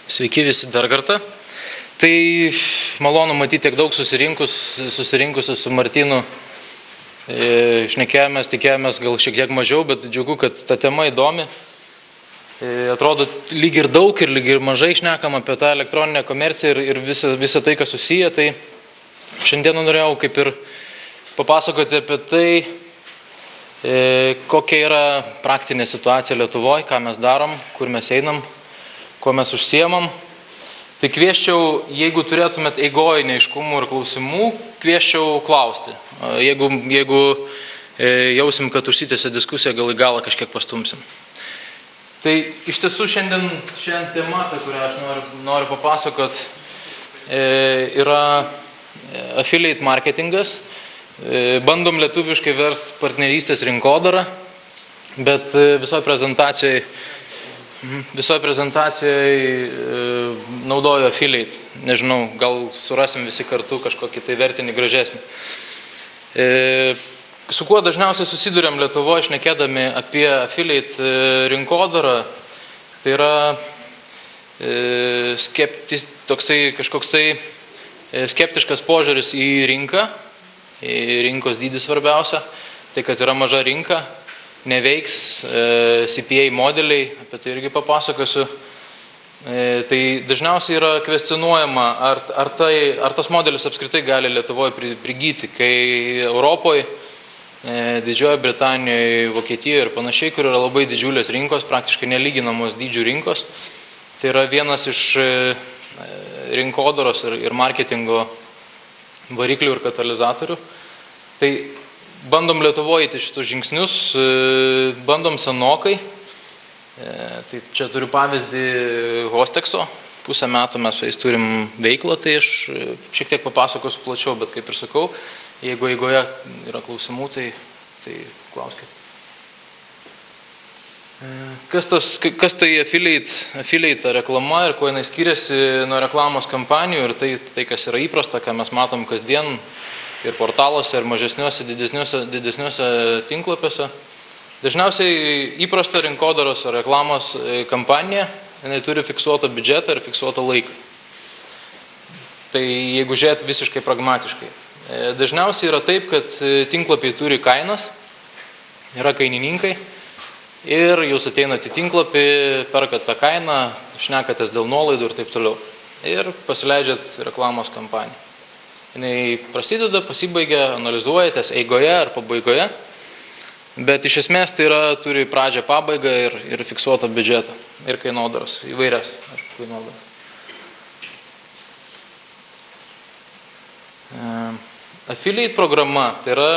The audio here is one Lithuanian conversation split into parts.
Sveiki visi dar kartą. Tai malonu matyti tiek daug susirinkusių su Martynu. Šnekėjomės, tikėjomės gal šiek tiek mažiau, bet džiugu, kad ta tema įdomi. Atrodo, lyg ir daug ir lyg ir mažai šnekam apie tą elektroninę komerciją ir visą tai, kas susiję. Tai šiandien norėjau kaip ir papasakoti apie tai, kokia yra praktinė situacija Lietuvoje, ką mes darom, kur mes einam, kuo mes užsiemam. Tai kvieščiau, jeigu turėtumėt eigoje neaiškumų ir klausimų, kvieščiau klausti. Jeigu jausim, kad užsitęsia diskusija, gal į galą kažkiek pastumsim. Tai iš tiesų šiandien tema, apie kurią aš noriu papasakot, yra affiliate marketingas. Bandom lietuviškai verst partnerystės rinkodarą, bet visoje prezentacijoje naudoju affiliate. Nežinau, gal surasim visi kartu kažkokį tai vertinį gražesnį. Su kuo dažniausiai susiduriam Lietuvoje šnekėdami apie affiliate rinkodarą, tai yra kažkoks skeptiškas požiūris į rinką, į rinkos dydį svarbiausia, tai kad yra maža rinka, neveiks CPA modeliai, apie tai irgi papasakosiu. Tai dažniausiai yra kvestionuojama, ar tas modelis apskritai gali Lietuvoje prigyti, kai Europoje, Didžiojoje Britanijoje, Vokietijoje ir panašiai, kur yra labai didžiulės rinkos, praktiškai nelyginamos dydžių rinkos. Tai yra vienas iš rinkodaros ir marketingo variklių ir katalizatorių. Tai bandom Lietuvoje įti šitus žingsnius, bandom senokai. Tai čia turiu pavyzdį Hostexo. Pusę metų mes su jais turim veiklą, tai aš šiek tiek papasakosiu plačiau, bet kaip ir sakau, jeigu eigoje yra klausimų, tai klauskite. Kas tai affiliate reklama ir kuo jinai skiriasi nuo reklamos kampanijų ir tai kas yra įprasta, ką mes matom kasdien ir portaluose, ir mažesniuose, didesniuose tinklapiuose. Dažniausiai įprasta rinkodaros ar reklamos kampanija, jinai turi fiksuotą biudžetą ir fiksuotą laiką. Tai jeigu žiūrėt visiškai pragmatiškai. Dažniausiai yra taip, kad tinklapiai turi kainas, yra kainininkai ir jūs ateinate į tinklapį, perkat tą kainą, šnekatės dėl nuolaidų ir taip toliau. Ir pasileidžiat reklamos kampaniją. Jinai prasideda, pasibaigia, analizuojatės eigoje ar pabaigoje, bet iš esmės tai turi pradžią, pabaigą ir fiksuotą biudžetą ir kainodaras, įvairias kainodaras. Affiliate programa tai yra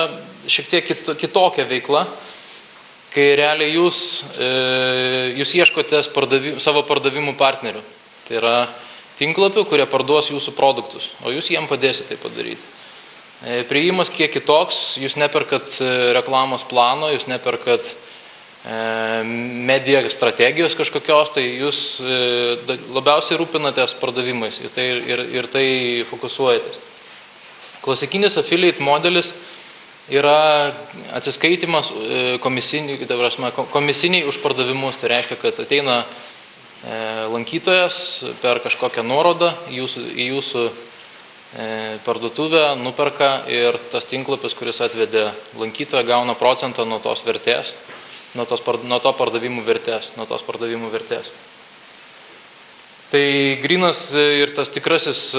šiek tiek kitokia veikla, kai realiai jūs ieškote savo pardavimų partnerių. Tai yra tinklapių, kurie parduos jūsų produktus, o jūs jiem padėsite tai padaryti. Priėjimas kiek kitoks, jūs neperkat reklamos plano, jūs neperkat media strategijos kažkokios, tai jūs labiausiai rūpinatės pardavimais ir tai fokusuojatės. Klasikinis affiliate modelis yra atsiskaitimas komisiniai už pardavimus. Tai reiškia, kad ateina lankytojas per kažkokią nuorodą į jūsų parduotuvę, nuperka ir tas tinklapis, kuris atvedė lankytoją, gauna procentą nuo tos vertės, nuo to pardavimų vertės. Tai grynas ir tas tikrasis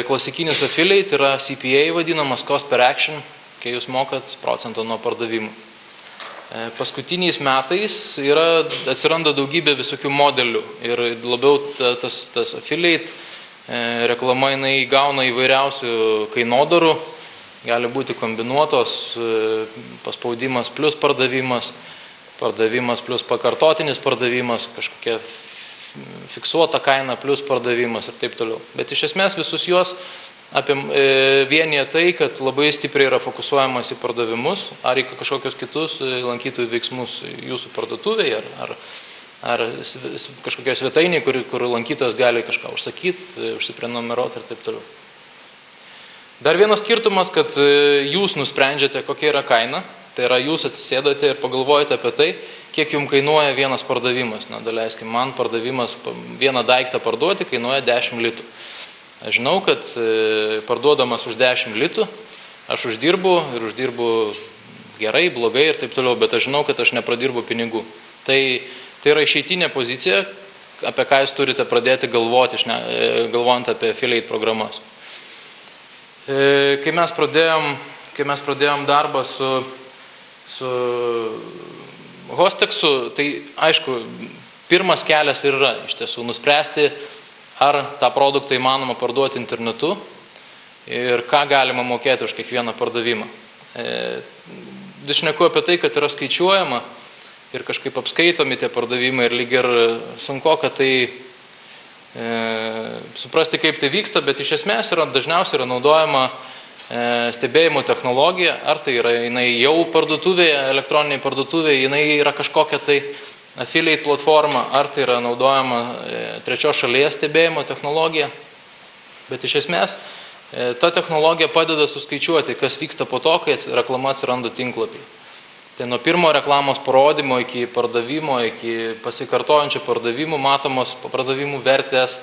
klasikinis affiliate yra CPA vadinamas cost per action, kai jūs mokat procentą nuo pardavimų. Paskutiniais metais atsiranda daugybė visokių modelių ir labiau tas affiliate reklama jinai gauna įvairiausių kainodarų, gali būti kombinuotos, paspaudimas plus pardavimas, pardavimas plus pakartotinis pardavimas, kažkokia fiksuota kaina plus pardavimas ir taip toliau. Bet iš esmės visus juos vienyje tai, kad labai stipriai yra fokusuojamas į pardavimus ar į kažkokius kitus lankytojų veiksmus jūsų parduotuvėje ar kažkokia svetainė, kur lankytojas gali kažką užsakyti, užsiprenumeruoti ir taip toliau. Dar vienas skirtumas, kad jūs nusprendžiate, kokia yra kaina. Tai yra, jūs atsisėdate ir pagalvojate apie tai, kiek jums kainuoja vienas pardavimas. Na, daleiskim, man pardavimas vieną daiktą parduoti kainuoja 10 litų. Aš žinau, kad parduodamas už 10 litų, aš uždirbu gerai, blogai ir taip toliau, bet aš žinau, kad aš nepradirbu pinigų. Tai yra išeitinė pozicija, apie ką jūs turite pradėti galvoti, galvojant apie affiliate programas. Kai mes pradėjom darbą su Hostexu, tai aišku, pirmas kelias ir yra iš tiesų nuspręsti, ar tą produktą įmanoma parduoti internetu ir ką galima mokėti už kiekvieną pardavimą. Šneku apie tai, kad yra skaičiuojama ir kažkaip apskaitomi tie pardavimai ir lyg ir sunku, kad tai suprasti, kaip tai vyksta, bet iš esmės dažniausiai yra naudojama stebėjimo technologija, ar tai yra jinai jau parduotuvėje, elektroniniai parduotuvėje, jinai yra kažkokia tai affiliate platforma, ar tai yra naudojama trečios šalies stebėjimo technologija. Bet iš esmės ta technologija padeda suskaičiuoti, kas vyksta po to, kai reklama atsiranda tinklapį. Tai nuo pirmo reklamos parodymo iki pardavimo, iki pasikartojančio pardavimų, matomos pardavimų vertės,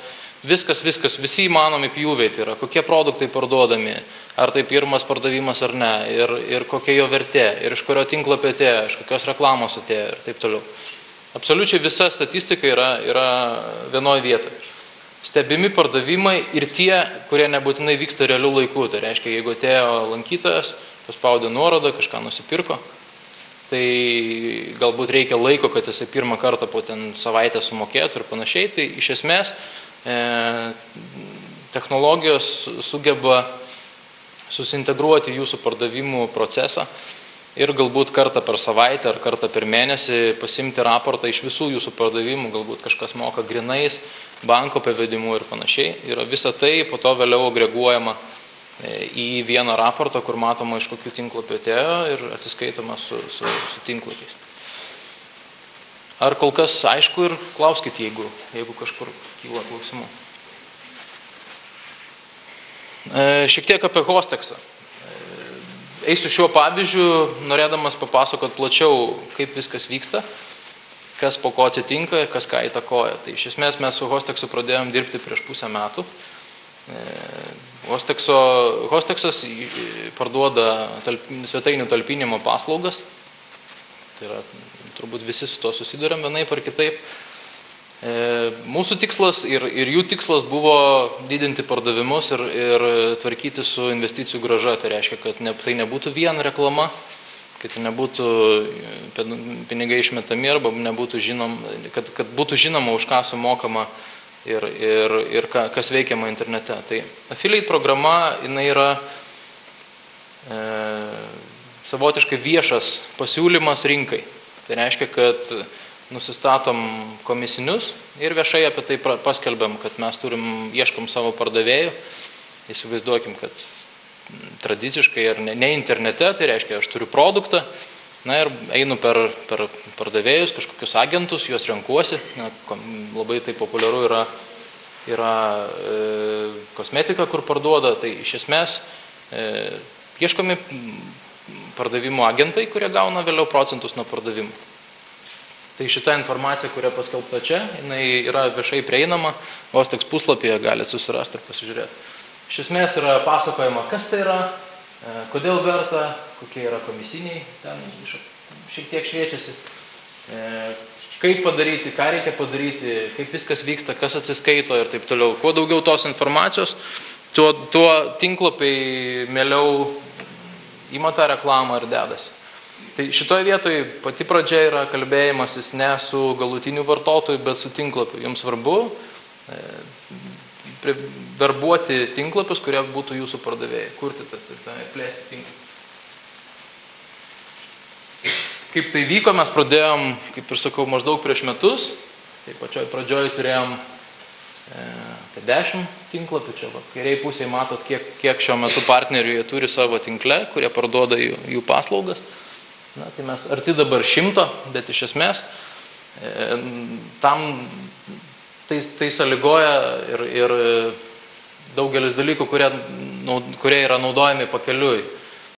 viskas, visi įmanomi pjūviai, tai yra kokie produktai parduodami, ar tai pirmas pardavimas ar ne, ir kokia jo vertė, ir iš kurio tinklapio atėjo, iš kokios reklamos atėjo ir taip toliau. Absoliučiai visa statistika yra vienoje vietoje. Stebimi pardavimai ir tie, kurie nebūtinai vyksta realių laikų. Tai reiškia, jeigu atėjo lankytojas, paspaudė nuorodą, kažką nusipirko, tai galbūt reikia laiko, kad jisai pirmą kartą po savaitę sumokėtų ir panašiai. Tai iš esmės technologijos sugeba susintegruoti jūsų pardavimų procesą ir galbūt kartą per savaitę ar kartą per mėnesį pasimti raportą iš visų jūsų pardavimų, galbūt kažkas moka grinais, banko pavedimu ir panašiai. Ir visa tai po to vėliau agreguojama į vieną raportą, kur matoma iš kokių tinklapių atėjo ir atsiskaitoma su tinklapiais. Ar kol kas aišku ir klauskit, jeigu kažkur kyla klausimų. Šiek tiek apie Hostexą. Eisiu šiuo pavyzdžiu, norėdamas papasakot plačiau, kaip viskas vyksta, kas po ko atsitinka, kas ką įtakoja. Tai iš esmės mes su Hostexu pradėjom dirbti prieš pusę metų. Hostexas parduoda svetainių talpinimo paslaugas. Tai yra, turbūt visi su to susiduriam vienaip ar kitaip. Mūsų tikslas ir jų tikslas buvo didinti pardavimus ir tvarkyti su investicijų grąža. Tai reiškia, kad tai nebūtų vien reklama, kad nebūtų pinigai išmetami arba nebūtų kad būtų žinoma, už ką sumokama ir kas veikiama internete. Tai affiliate programa, jinai yra savotiškai viešas pasiūlymas rinkai. Tai reiškia, kad nusistatom komisinius ir viešai apie tai paskelbiam, kad mes ieškom savo pardavėjų. Įsivaizduokim, kad tradiciškai ar ne internete, tai reiškia, aš turiu produktą, na ir einu per pardavėjus, kažkokius agentus, juos renkuosi. Na, labai tai populiaru yra kosmetika, kur parduoda, tai iš esmės ieškomi pardavimų agentai, kurie gauna vėliau procentus nuo pardavimų. Tai šita informacija, kuria paskelbta čia, jinai yra viešai prieinama, Hostex puslapyje galite susirasti ir pasižiūrėti. Iš esmės yra pasakojama, kas tai yra, kodėl verta, kokie yra komisiniai, ten šiek tiek šviečiasi, kaip padaryti, ką reikia padaryti, kaip viskas vyksta, kas atsiskaito ir taip toliau. Kuo daugiau tos informacijos, tuo tinklapiai mieliau ima tą reklamą ir dedasi. Tai šitoje vietoje pati pradžia yra kalbėjimasis ne su galutiniu vartotoju, bet su tinklapiu. Jums svarbu verbuoti tinklapius, kurie būtų jūsų pardavėjai, kurti plėsti tinklapį. Kaip tai vyko, mes pradėjom, kaip ir sakau, maždaug prieš metus. Tai pačioj pradžioj turėjom apie 10 tinklapių. Čia kairiai pusėje matot, kiek šiuo metu partnerių jie turi savo tinkle, kurie parduoda jų paslaugas. Na, tai mes arti dabar 100, bet iš esmės tam tai sąlygoja ir daugelis dalykų, kurie yra naudojami pakeliui.